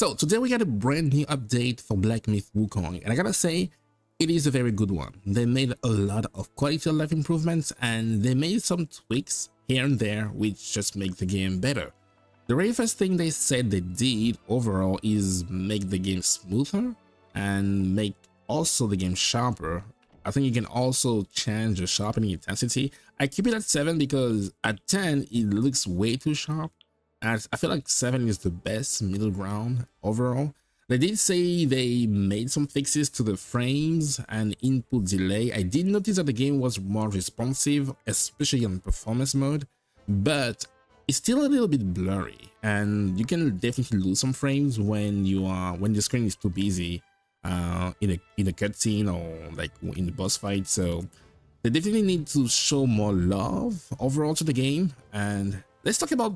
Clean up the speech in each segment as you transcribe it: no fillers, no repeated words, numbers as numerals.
So today we got a brand new update for Black Myth Wukong, and I gotta say, it is a very good one. They made a lot of quality of life improvements, and they made some tweaks here and there which just make the game better. The very first thing they said they did overall is make the game smoother and make also the game sharper. I think you can also change the sharpening intensity. I keep it at 7 because at 10 it looks way too sharp. And I feel like 7 is the best middle ground overall. They did say they made some fixes to the frames and input delay. I did notice that the game was more responsive, especially on performance mode, but it's still a little bit blurry, and you can definitely lose some frames when the screen is too busy in a cutscene or like in the boss fight. So they definitely need to show more love overall to the game. And let's talk about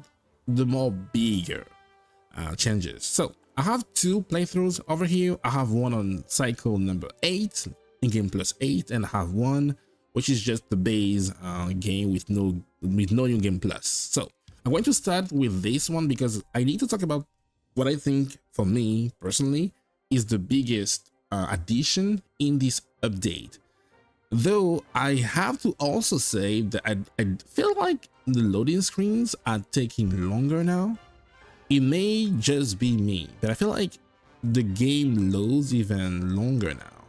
the more bigger changes. So I have 2 playthroughs over here. I have one on cycle number 8, in-game plus 8, and I have one which is just the base game with no new game plus. So I'm going to start with this one because I need to talk about what I think, for me personally, is the biggest addition in this update. Though I have to also say that I feel like the loading screens are taking longer now. It may just be me, but I feel like the game loads even longer now.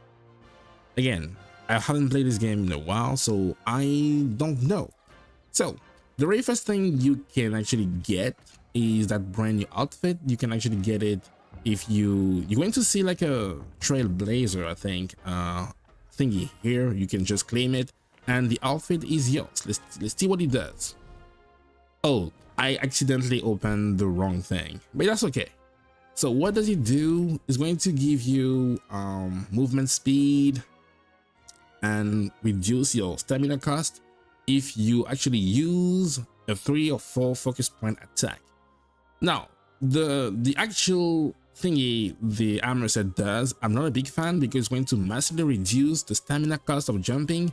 Again, I haven't played this game in a while, so I don't know. So the very first thing you can actually get is that brand new outfit. You can actually get it if you're going to see like a trailblazer, I think, thingy here. You can just claim it and the outfit is yours. Let's see what it does. Oh, I accidentally opened the wrong thing, but that's okay. So what does it do? It's going to give you movement speed and reduce your stamina cost if you actually use a 3 or 4 focus point attack. Now the actual thingy the armor set does, I'm not a big fan because it's going to massively reduce the stamina cost of jumping.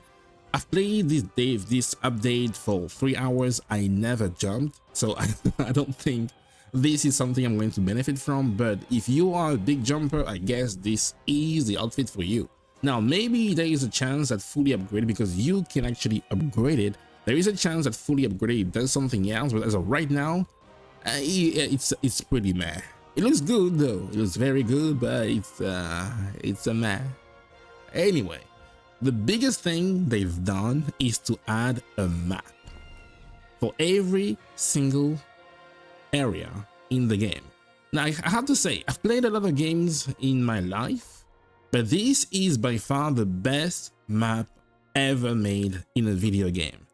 I've played this update for 3 hours. I never jumped, so I don't think this is something I'm going to benefit from. But if you are a big jumper, I guess this is the outfit for you. Now maybe there is a chance that fully upgraded, because you can actually upgrade it, there is a chance that fully upgraded does something else, but as of right now, it's pretty meh. It looks good though, it looks very good, but it's a meh. Anyway, the biggest thing they've done is to add a map for every single area in the game. Now I have to say, I've played a lot of games in my life, but this is by far the best map ever made in a video game.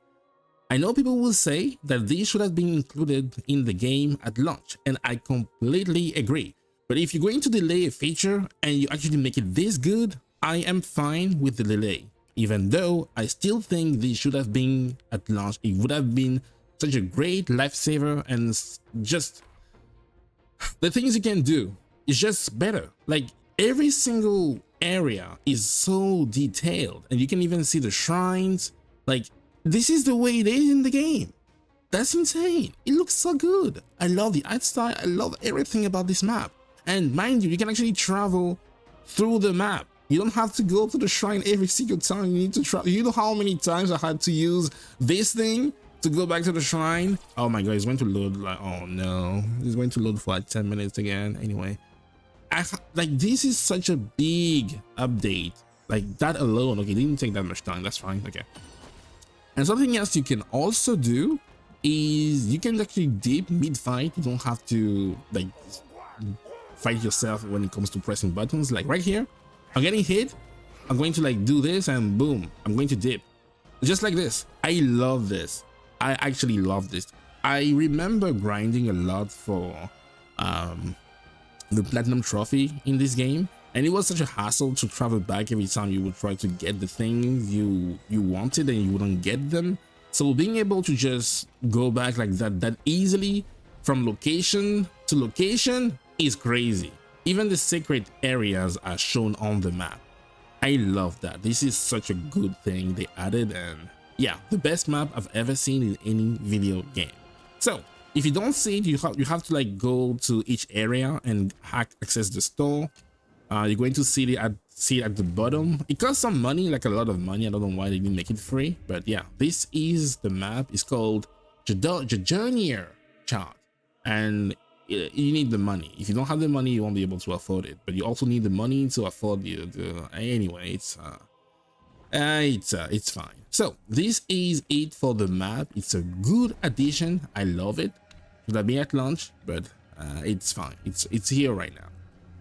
I know people will say that this should have been included in the game at launch, and I completely agree. But if you're going to delay a feature and you actually make it this good, I am fine with the delay. Even though I still think this should have been at launch, it would have been such a great lifesaver, and just the things you can do is just better. Like every single area is so detailed, and you can even see the shrines. Like this is the way it is in the game. That's insane. It looks so good. I love the art style. I love everything about this map. And mind you, you can actually travel through the map. You don't have to go to the shrine every single time you need to travel. You know how many times I had to use this thing to go back to the shrine? Oh my god, it's going to load like, oh no, it's going to load for like 10 minutes again. Anyway, like this is such a big update. Like that alone, okay, it didn't take that much time, that's fine, okay. And something else you can also do is you can actually dip mid-fight. You don't have to like fight yourself when it comes to pressing buttons. Like right here, I'm getting hit, I'm going to like do this and boom, I'm going to dip. Just like this. I love this. I actually love this. I remember grinding a lot for the platinum trophy in this game, and it was such a hassle to travel back every time you would try to get the things you wanted and you wouldn't get them. So being able to just go back like that easily from location to location is crazy. Even the secret areas are shown on the map. I love that. This is such a good thing they added, and yeah, the best map I've ever seen in any video game. So If you don't see it, you have to like go to each area and access the store. You're going to see it at the bottom. It costs some money, like a lot of money. I don't know why they didn't make it free, but yeah, this is the map. It's called Journeyer chart, and you need the money. If you don't have the money, you won't be able to afford it. But you also need the money to afford anyway. It's fine. So this is it for the map. It's a good addition. I love it. Should have been at launch, but it's fine. It's here right now.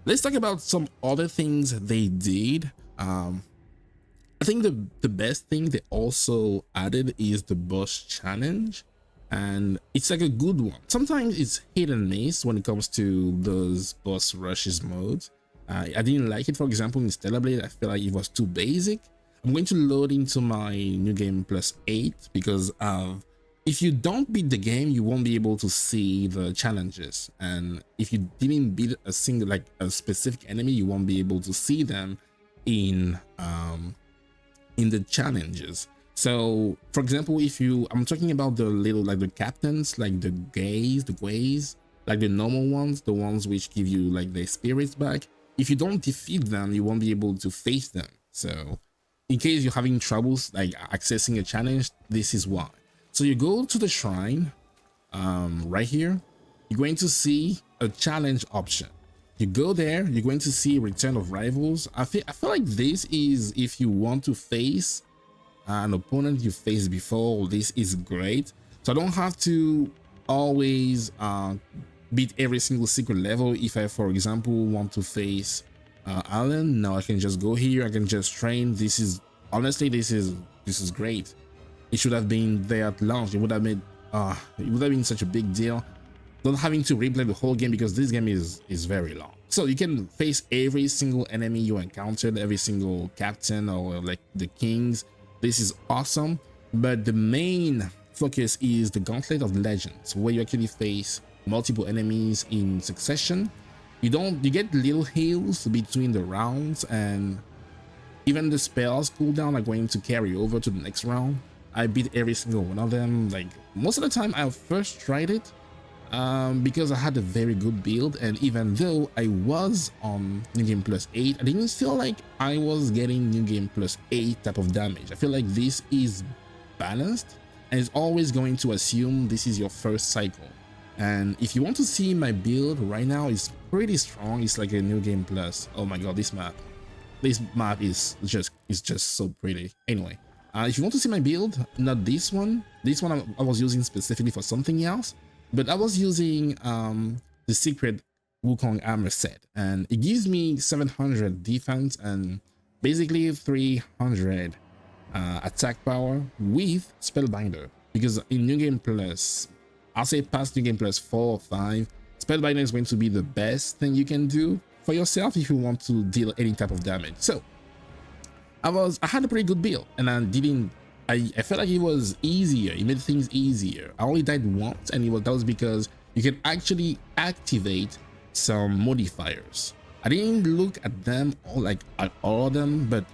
Let's talk about some other things they did. I think the best thing they also added is the boss challenge, and it's like a good one. Sometimes it's hit and miss when it comes to those boss rushes modes. I didn't like it. For example, in Stellar Blade, I feel like it was too basic. I'm going to load into my New Game Plus 8 because if you don't beat the game, you won't be able to see the challenges, and if you didn't beat a specific enemy, you won't be able to see them in the challenges. So for example, I'm talking about the little, like the captains, like the Greys, like the normal ones, the ones which give you like their spirits back. If you don't defeat them, you won't be able to face them. So in case you're having troubles like accessing a challenge, this is why. So you go to the shrine, right here, you're going to see a challenge option. You go there, you're going to see Return of Rivals. I feel like this is if you want to face an opponent you faced before. This is great. So I don't have to always beat every single secret level. If I, for example, want to face Alan, now I can just go here, I can just train. This is honestly, this is great. It should have been there at launch. It would have been such a big deal, not having to replay the whole game, because this game is very long. So you can face every single enemy you encountered, every single captain or like the kings. This is awesome, but the main focus is the Gauntlet of Legends, where you actually face multiple enemies in succession. You get little heals between the rounds, and even the spells cooldown are going to carry over to the next round. I beat every single one of them. Like most of the time I first tried it because I had a very good build, and even though I was on New Game Plus 8, I didn't feel like I was getting New Game Plus 8 type of damage. I feel like this is balanced, and it's always going to assume this is your first cycle. And if you want to see my build right now, it's pretty strong. It's like a New Game Plus. Oh my god, this map is just so pretty. Anyway, if you want to see my build, not this one I was using specifically for something else, but I was using the secret Wukong armor set, and it gives me 700 defense and basically 300 attack power with Spellbinder, because in New Game Plus, I'll say past New Game Plus 4 or 5, Spellbinder is going to be the best thing you can do for yourself if you want to deal any type of damage. So I had a pretty good build, and I felt like it was easier. It made things easier. I only died once, and that was because you can actually activate some modifiers. I didn't look at them at all of them, but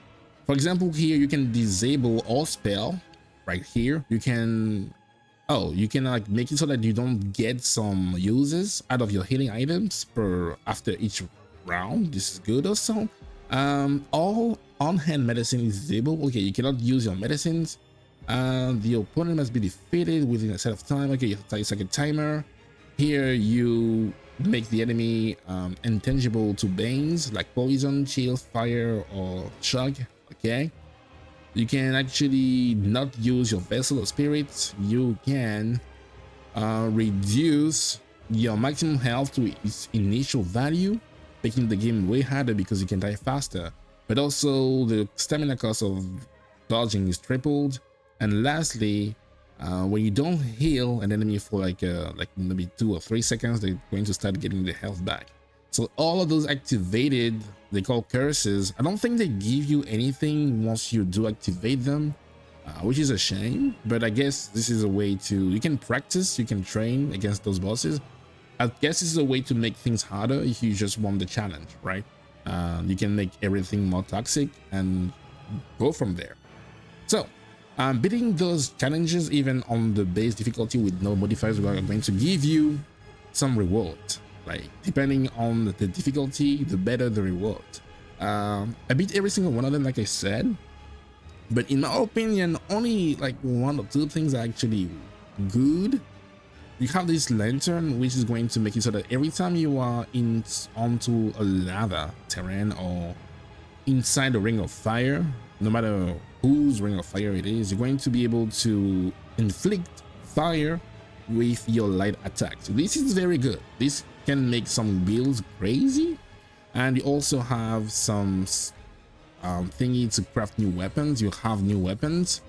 for example, here you can disable all spell right here. You can like make it so that you don't get some uses out of your healing items after each round. This is good also. All on-hand medicine is disabled. Okay, you cannot use your medicines. The opponent must be defeated within a set of time. Okay, it's like a timer. Here you make the enemy intangible to banes like poison, chill, fire, or shock. Okay, you can actually not use your vessel or spirits. You can reduce your maximum health to its initial value, making the game way harder because you can die faster. But also the stamina cost of dodging is tripled. And lastly, when you don't heal an enemy for like maybe 2 or 3 seconds, they're going to start getting their health back. So all of those activated, they call curses. I don't think they give you anything once you do activate them, which is a shame. But I guess this is a way you can practice, you can train against those bosses. I guess this is a way to make things harder if you just want the challenge, right? You can make everything more toxic and go from there. So Beating those challenges even on the base difficulty with no modifiers are going to give you some reward. Like depending on the difficulty, the better the reward. I beat every single one of them, like I said, but in my opinion, only like one or two things are actually good. You have this lantern, which is going to make it so that every time you are onto a lava terrain or inside the ring of fire, no matter whose ring of fire it is, you're going to be able to inflict fire with your light attack. So this is very good. This can make some builds crazy, and you also have some thingy to craft new weapons. You have new weapons,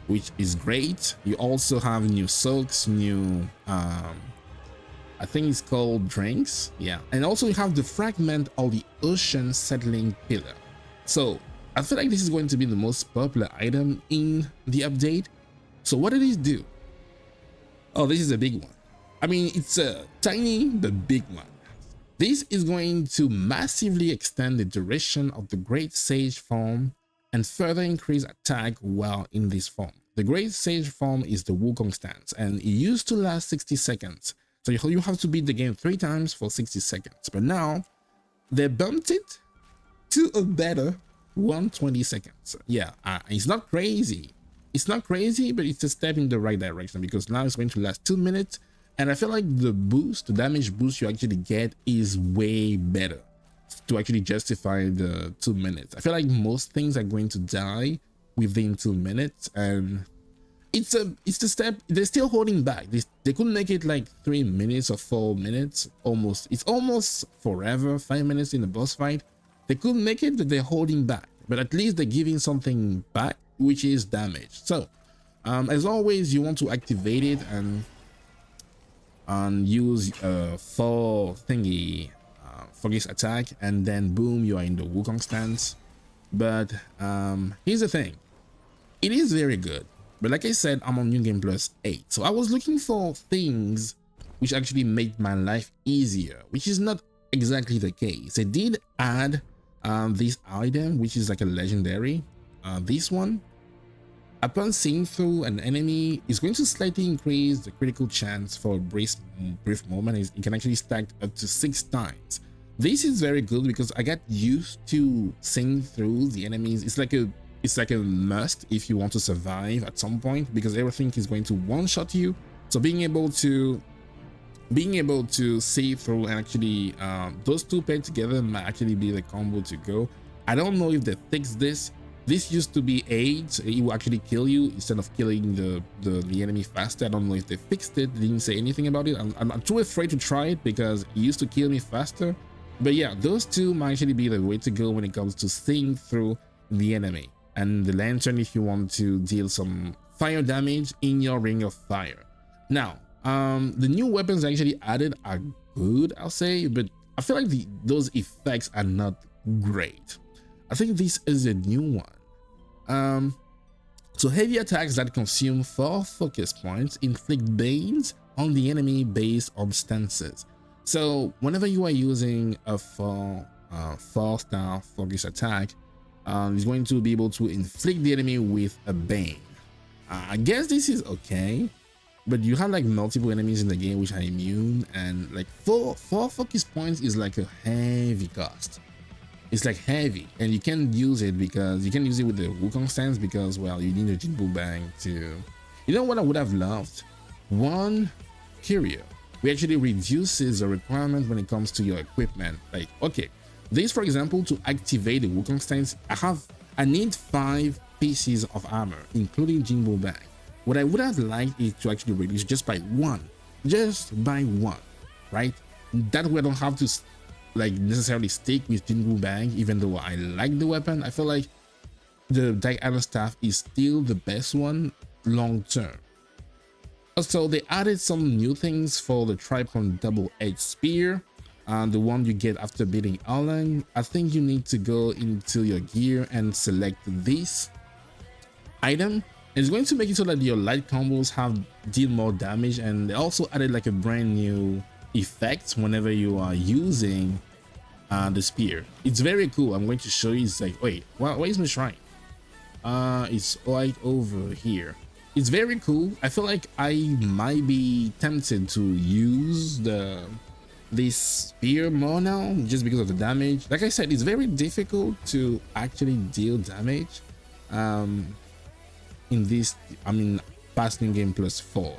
which is great. You also have new soaks, new I think it's called drinks, yeah, and also you have the fragment of the ocean settling pillar. So I feel like this is going to be the most popular item in the update. So what did it do? Oh, this is a big one. I mean, it's a tiny but big one. This is going to massively extend the duration of the Great Sage form and further increase attack while in this form. The Great Sage form is the Wukong stance, and it used to last 60 seconds. So you have to beat the game 3 times for 60 seconds. But now they bumped it to a better 120 seconds. Yeah, it's not crazy. It's not crazy, but it's a step in the right direction, because now it's going to last 2 minutes. And I feel like the boost, the damage boost you actually get is way better to actually justify the 2 minutes. I feel like most things are going to die within 2 minutes, and it's a step. They're still holding back. They couldn't make it like 3 minutes or 4 minutes. It's almost forever, 5 minutes in a boss fight. They couldn't make it, but they're holding back. But at least they're giving something back, which is damage. So as always, you want to activate it and use for thingy focus attack, and then boom, you are in the Wukong stance. But here's the thing, it is very good, but like I said, I'm on New Game Plus 8, so I was looking for things which actually make my life easier, which is not exactly the case. They did add this item, which is like a legendary. This one, upon seeing through an enemy, is going to slightly increase the critical chance for a brief moment. It can actually stack up to 6 times. This is very good because I got used to seeing through the enemies. It's like a must if you want to survive at some point, because everything is going to one-shot you. So being able to see through and actually those two paired together might actually be the combo to go. I don't know if they fixed this. This used to be AIDS. It will actually kill you instead of killing the enemy faster. I don't know if they fixed it. They didn't say anything about it. I'm too afraid to try it because it used to kill me faster. But yeah, those two might actually be the way to go when it comes to seeing through the enemy. And the lantern if you want to deal some fire damage in your ring of fire. Now, the new weapons actually added are good, I'll say, but I feel like those effects are not great. I think this is a new one. So heavy attacks that consume 4 focus points inflict banes on the enemy based on stances. So whenever you are using a 4-star focus attack, it's going to be able to inflict the enemy with a bane. I guess this is okay, but you have like multiple enemies in the game which are immune, and like 4 focus points is like a heavy cost. It's like heavy, and you can use it because you can use it with the Wukong stance because, well, you need a Jinbu Bang to... You know what I would have loved? One curio, which actually reduces the requirement when it comes to your equipment. Like, okay, this, for example, to activate the Wukong stance, I need 5 pieces of armor, including Jinbu Bang. What I would have liked is to actually reduce just by one, right? That way I don't have to like necessarily stick with Jinbu Bang. Even though I like the weapon, I feel like the Diana staff is still the best one long term. Also, they added some new things for the Tripod double-edged spear, the one you get after beating Alan. I think you need to go into your gear and select this item. It's going to make it so that your light combos deal more damage, and they also added like a brand new effect whenever you are using the spear. It's very cool. I'm going to show you. It's like, wait, where is my shrine? It's right over here. It's very cool. I feel like I might be tempted to use this spear more now just because of the damage. Like I said, it's very difficult to actually deal damage in this, I mean, past new game plus 4.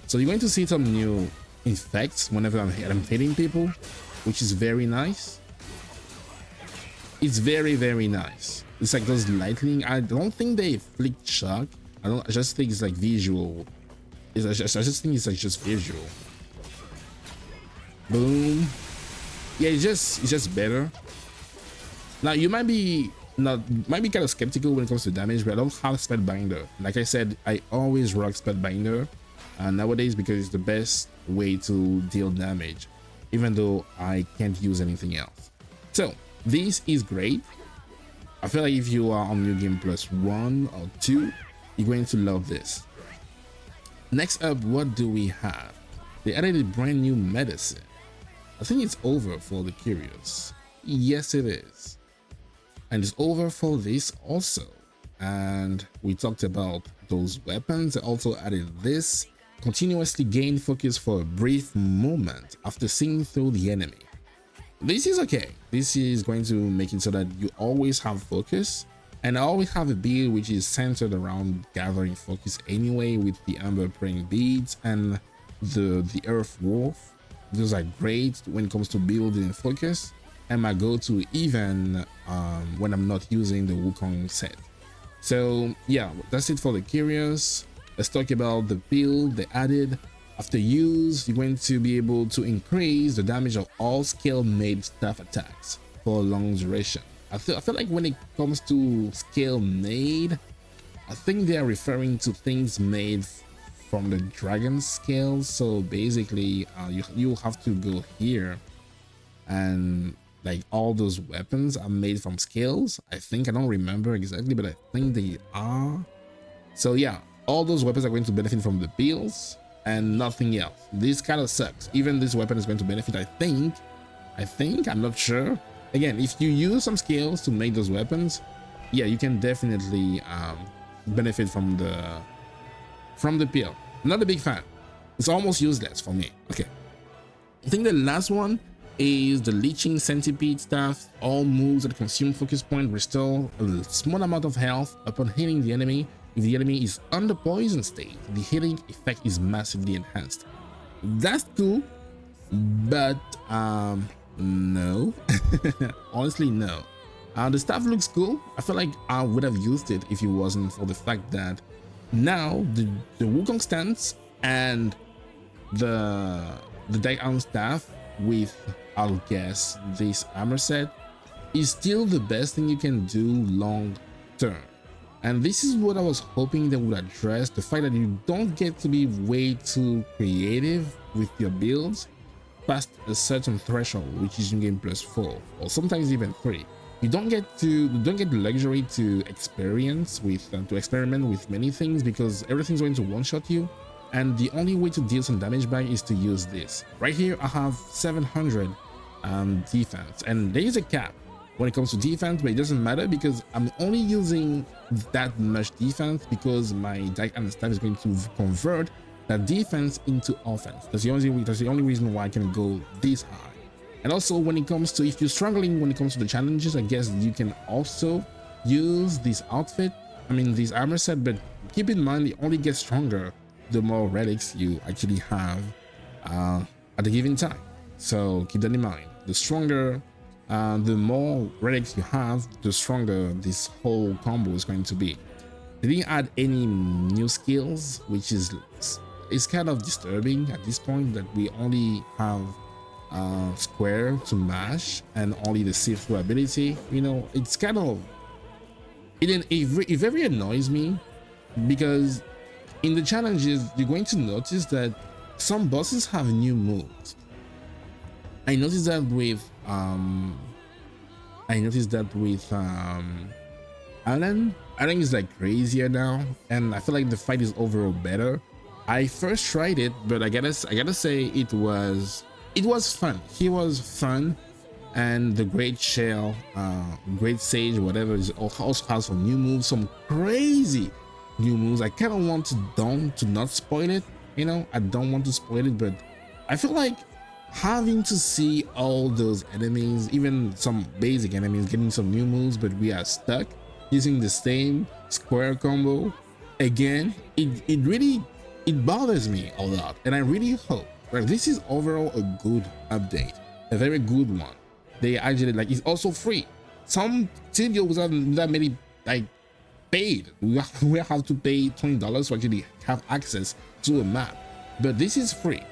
So you're going to see some new effects whenever I'm hitting people, which is very nice. It's very, very nice. It's like those lightning. I don't think they flick shock. I just think it's like visual. I just think it's like just visual. Boom. Yeah, it's just better. Now you might be kind of skeptical when it comes to damage, but I don't have spell binder. Like I said, I always rock spell binder nowadays because it's the best way to deal damage, even though I can't use anything else. So this is great. I feel like if you are on new game plus 1 or 2, you're going to love this. Next up, what do we have? They added a brand new medicine. I think it's over for the curious. Yes, it is. And it's over for this also. And we talked about those weapons. They also added this. Continuously gain focus for a brief moment after seeing through the enemy. This is okay. This is going to make it so that you always have focus. And I always have a build which is centered around gathering focus anyway, with the amber praying beads and the earth wolf. Those are great when it comes to building focus, and my go-to even when I'm not using the Wukong set. So yeah, that's it for the curious. Let's talk about the build they added. After use, you're going to be able to increase the damage of all scale made staff attacks for a long duration. I feel like when it comes to scale made, I think they are referring to things made from the dragon scale. So basically you have to go here, and like all those weapons are made from scales. I think, I don't remember exactly, but I think they are. So yeah, all those weapons are going to benefit from the builds and nothing else. This kind of sucks. Even this weapon is going to benefit, I think, I'm not sure. Again, if you use some scales to make those weapons, yeah, you can definitely benefit from the peel. Not a big fan. It's almost useless for me. Okay, I think the last one is the leeching centipede staff. All moves that consume focus point restore a small amount of health upon hitting the enemy. If the enemy is under poison state, the healing effect is massively enhanced. That's cool, but no. Honestly, no. The staff looks cool. I feel like I would have used it if it wasn't for the fact that now the Wukong stance and the Daikon staff with, I'll guess, this armor set is still the best thing you can do long term. And this is what I was hoping they would address, the fact that you don't get to be way too creative with your builds past a certain threshold, which is in game plus 4 or sometimes even 3. You don't get the luxury to experiment with many things, because everything's going to one-shot you, and the only way to deal some damage back is to use this. Right here I have 700 defense, and there is a cap when it comes to defense, but it doesn't matter because I'm only using that much defense because my Daikon staff is going to convert that defense into offense. That's the only reason why I can go this high. And also, when it comes to, if you're struggling when it comes to the challenges, I guess you can also use this outfit, this armor set, but keep in mind it only gets stronger the more relics you actually have at a given time. So keep that in mind. The stronger, the more relics you have, the stronger this whole combo is going to be. They didn't add any new skills, which is kind of disturbing at this point, that we only have square to mash and only the see-through ability. It's kind of, it very annoys me, because in the challenges you're going to notice that some bosses have new moves. I noticed that with Alan. Alan is like crazier now, and I feel like the fight is overall better. I first tried it, but I gotta say it was fun. He was fun, And the great shell, great sage, whatever, is also has some new moves, some crazy new moves. I kind of want to not spoil it, you know. I don't want to spoil it, but I feel like having to see all those enemies, even some basic enemies, getting some new moves, but we are stuck using the same square combo again. It really, it bothers me a lot, and I really hope, right, this is overall a good update, a very good one. They actually, like, it's also free. Some studios that many, like, paid. We have to pay $20 to actually have access to a map, but this is free.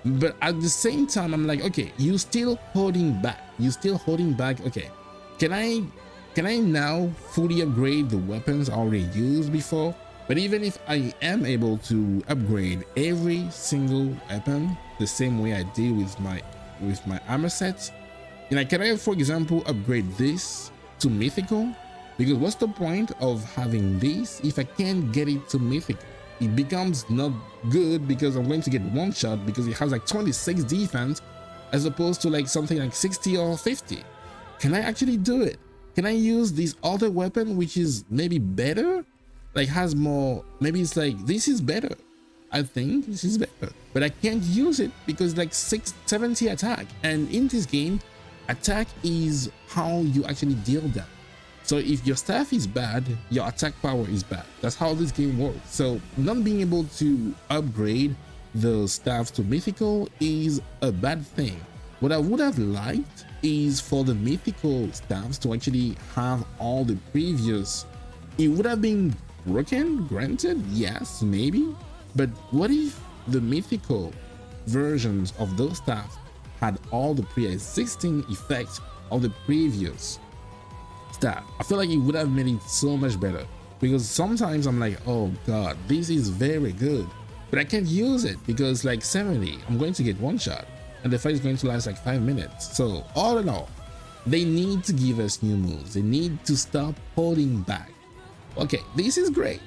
But at the same time, I'm like, okay, you still holding back, okay, can I now fully upgrade the weapons I already used before? But even if I am able to upgrade every single weapon the same way I did with my armor sets, you know, can I, for example, upgrade this to mythical? Because what's the point of having this if I can't get it to mythical? It becomes not good because I'm going to get one shot because it has like 26 defense as opposed to like something like 60 or 50. Can I actually do it? Can I use this other weapon which is maybe better? Like has more, maybe it's like, this is better. I think this is better, but I can't use it because like 670 attack, and in this game, attack is how you actually deal them. So if your staff is bad, your attack power is bad. That's how this game works. So not being able to upgrade the staff to mythical is a bad thing. What I would have liked is for the mythical staffs to actually have all the previous. It would have been broken, granted, yes, maybe. But what if the mythical versions of those staffs had all the pre-existing effects of the previous staff? I feel like it would have made it so much better, because sometimes I'm like, oh god, this is very good, but I can't use it because like 70, I'm going to get one shot and the fight is going to last like 5 minutes. So all in all, they need to give us new moves. They need to stop holding back. Okay, this is great,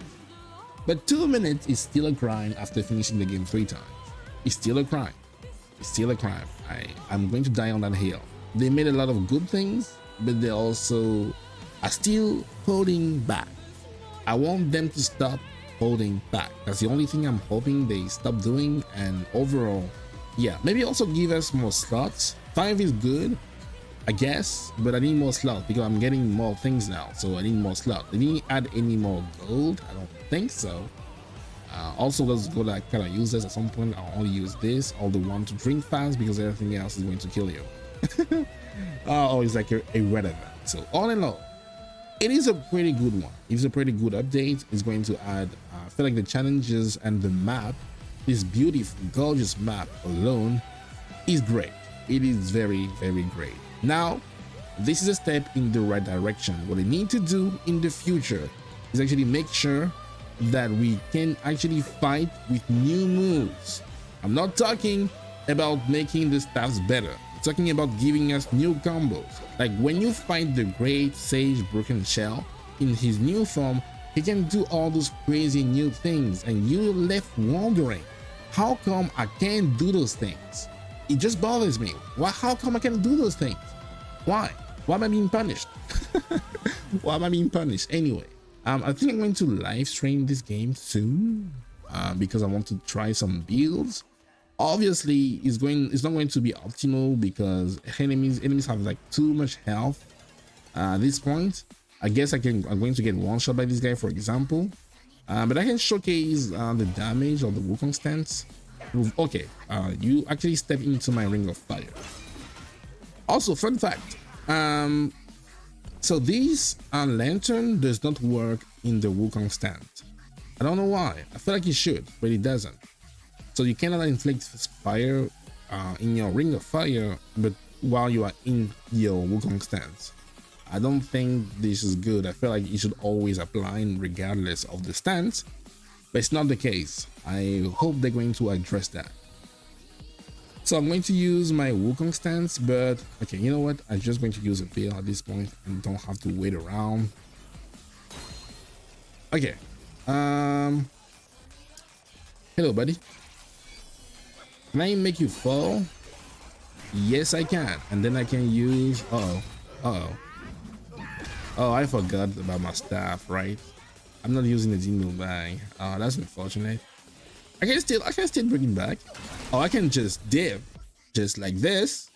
but 2 minutes is still a crime after finishing the game 3 times. It's still a crime. It's still a crime. I'm going to die on that hill. They made a lot of good things, but they also are still holding back. I want them to stop holding back. That's the only thing I'm hoping they stop doing. And overall, yeah, maybe also give us more slots. 5 is good, I guess, but I need more slots because I'm getting more things now, so I need more slots. They didn't add any more gold, I don't think so. Also, those gold I kind of use this at some point. I'll only use this, all the one to drink fast, because everything else is going to kill you. Oh, it's like irrelevant. So all in all, it is a pretty good one. It's a pretty good update. It's going to add, I feel like the challenges and the map, this beautiful, gorgeous map alone is great. It is very, very great. Now, this is a step in the right direction. What I need to do in the future is actually make sure that we can actually fight with new moves. I'm not talking about making the staffs better. I'm talking about giving us new combos. Like when you fight the great sage broken shell in his new form, he can do all those crazy new things, and you're left wondering, how come I can't do those things? It just bothers me. Why? How come I can't do those things? Why? Why am I being punished? Why am I being punished? Anyway, I think I'm going to live stream this game soon because I want to try some builds. Obviously, it's not going to be optimal because enemies have like too much health at this point. I guess I'm going to get one shot by this guy, for example, but I can showcase the damage of the Wukong stance. Okay, you actually step into my ring of fire. Also, fun fact, so this lantern does not work in the Wukong stance. I don't know why. I feel like it should, but it doesn't. So you cannot inflict fire in your ring of fire, but while you are in your Wukong stance. I don't think this is good. I feel like it should always apply regardless of the stance, but it's not the case. I hope they're going to address that. So I'm going to use my Wukong stance, but okay, you know what? I'm just going to use a veil at this point and don't have to wait around. Okay. Hello, buddy. Can I make you fall? Yes, I can. And then I can use, oh, I forgot about my staff, right? I'm not using the Jingle bag. Oh, that's unfortunate. I can still bring it back. Oh, I can just dip, just like this.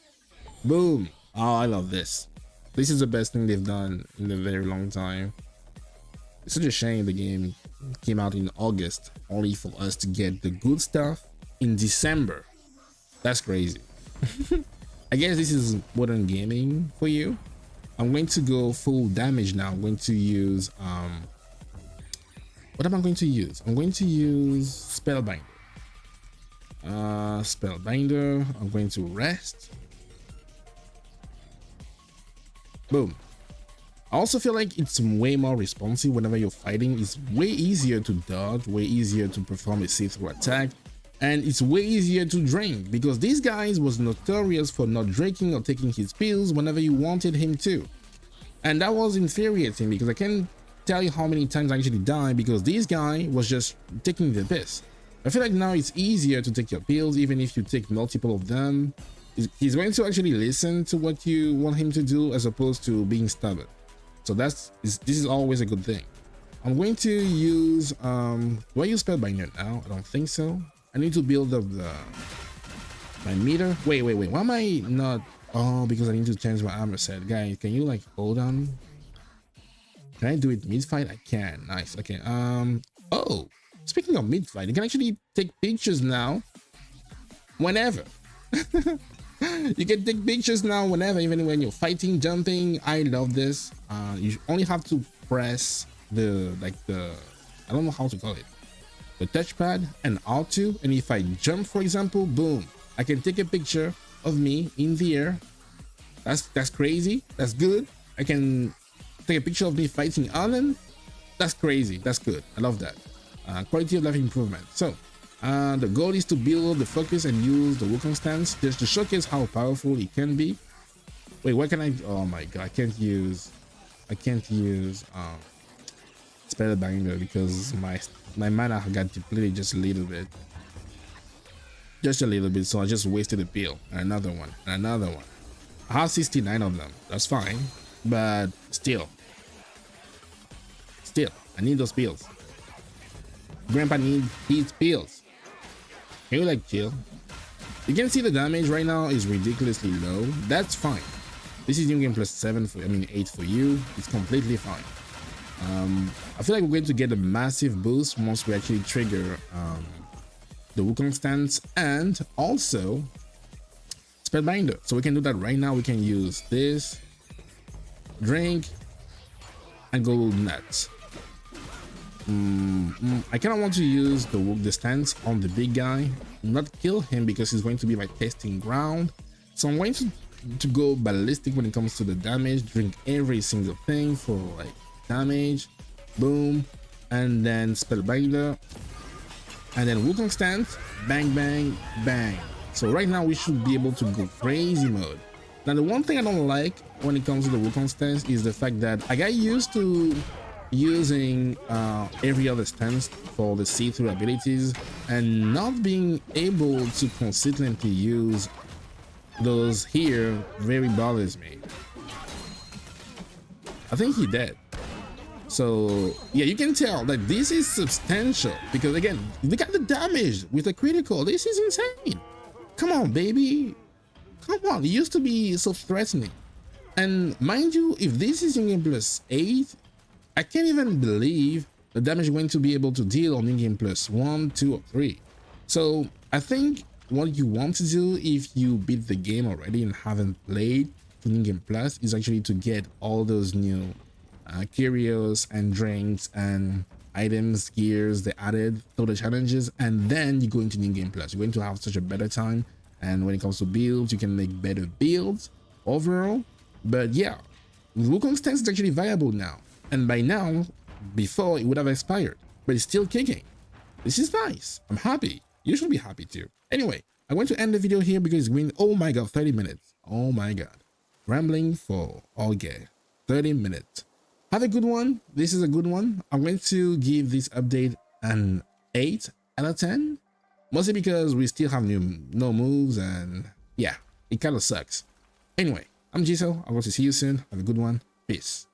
Boom. Oh, I love this. This is the best thing they've done in a very long time. It's such a shame the game came out in August, only for us to get the good stuff in December. That's crazy. I guess this is modern gaming for you. I'm going to go full damage now. I'm going to use what am I going to use? I'm going to use Spellbinder. Spellbinder. I'm going to rest. Boom. I also feel like it's way more responsive whenever you're fighting. It's way easier to dodge, way easier to perform a see-through attack, and it's way easier to drink because these guys was notorious for not drinking or taking his pills whenever you wanted him to. And that was infuriating because I can't tell you how many times I actually died because this guy was just taking the piss. I feel like now it's easier to take your pills even if you take multiple of them. He's going to actually listen to what you want him to do as opposed to being stubborn. So this is always a good thing. I'm going to use do I use Spellbinder now? I don't think so. I need to build up my meter. Wait, why am I not? Oh, because I need to change my armor set. Guys, can you like hold on? Can I do it mid-fight? I can. Nice. Okay. Oh, speaking of mid-fight, you can actually take pictures now whenever. You can take pictures now whenever, even when you're fighting, jumping. I love this. You only have to press the I don't know how to call it, the touchpad and R2, and if I jump, for example, boom, I can take a picture of me in the air. That's crazy. That's good. I can take a picture of me fighting Alan. That's crazy. That's good. I love that. Quality of life improvement. So the goal is to build the focus and use the Wukong stance just to showcase how powerful it can be. Wait, what can I? Oh my god, I can't use Spellbinder because my mana got depleted just a little bit. So I just wasted a pill. And another one, and another one. I have 69 of them. That's fine, but still, I need those pills. Grandpa needs his pills. Can you like chill? You can see the damage right now is ridiculously low. That's fine. This is new game plus 7 for, 8 for you. It's completely fine. I feel like we're going to get a massive boost once we actually trigger the Wukong stance and also Spellbinder. So we can do that right now. We can use this, drink, and go nuts. I kind of want to use the stance on the big guy, not kill him because he's going to be my testing ground. So I'm going to go ballistic when it comes to the damage, drink every single thing for like damage, boom, and then Spellbinder, and then Wukong stance, bang, bang, bang. So right now we should be able to go crazy mode. Now the one thing I don't like when it comes to the Wukong stance is the fact that I got used to using every other stance for the see-through abilities and not being able to consistently use those here very bothers me. I think he dead. So yeah, you can tell that this is substantial because again, look at the damage with the critical. This is insane. Come on, baby. Come on. It used to be so threatening. And mind you, if this is in game plus 8, I can't even believe the damage you're going to be able to deal on in-game plus 1, 2, or 3. So I think what you want to do if you beat the game already and haven't played in-game plus is actually to get all those new curios and drinks and items, gears they added through the challenges, and then you go into in-game plus. You're going to have such a better time, and when it comes to builds, you can make better builds overall. But yeah, Wukong stance is actually viable now. And by now, before it would have expired, but it's still kicking. This is nice. I'm happy. You should be happy too. Anyway, I'm going to end the video here because it's been, oh my god, 30 minutes. Oh my god. Rambling for all gay. 30 minutes. Have a good one. This is a good one. I'm going to give this update an 8 out of 10. Mostly because we still have no moves and yeah. It kind of sucks. Anyway, I'm Jiso. I want to see you soon. Have a good one. Peace.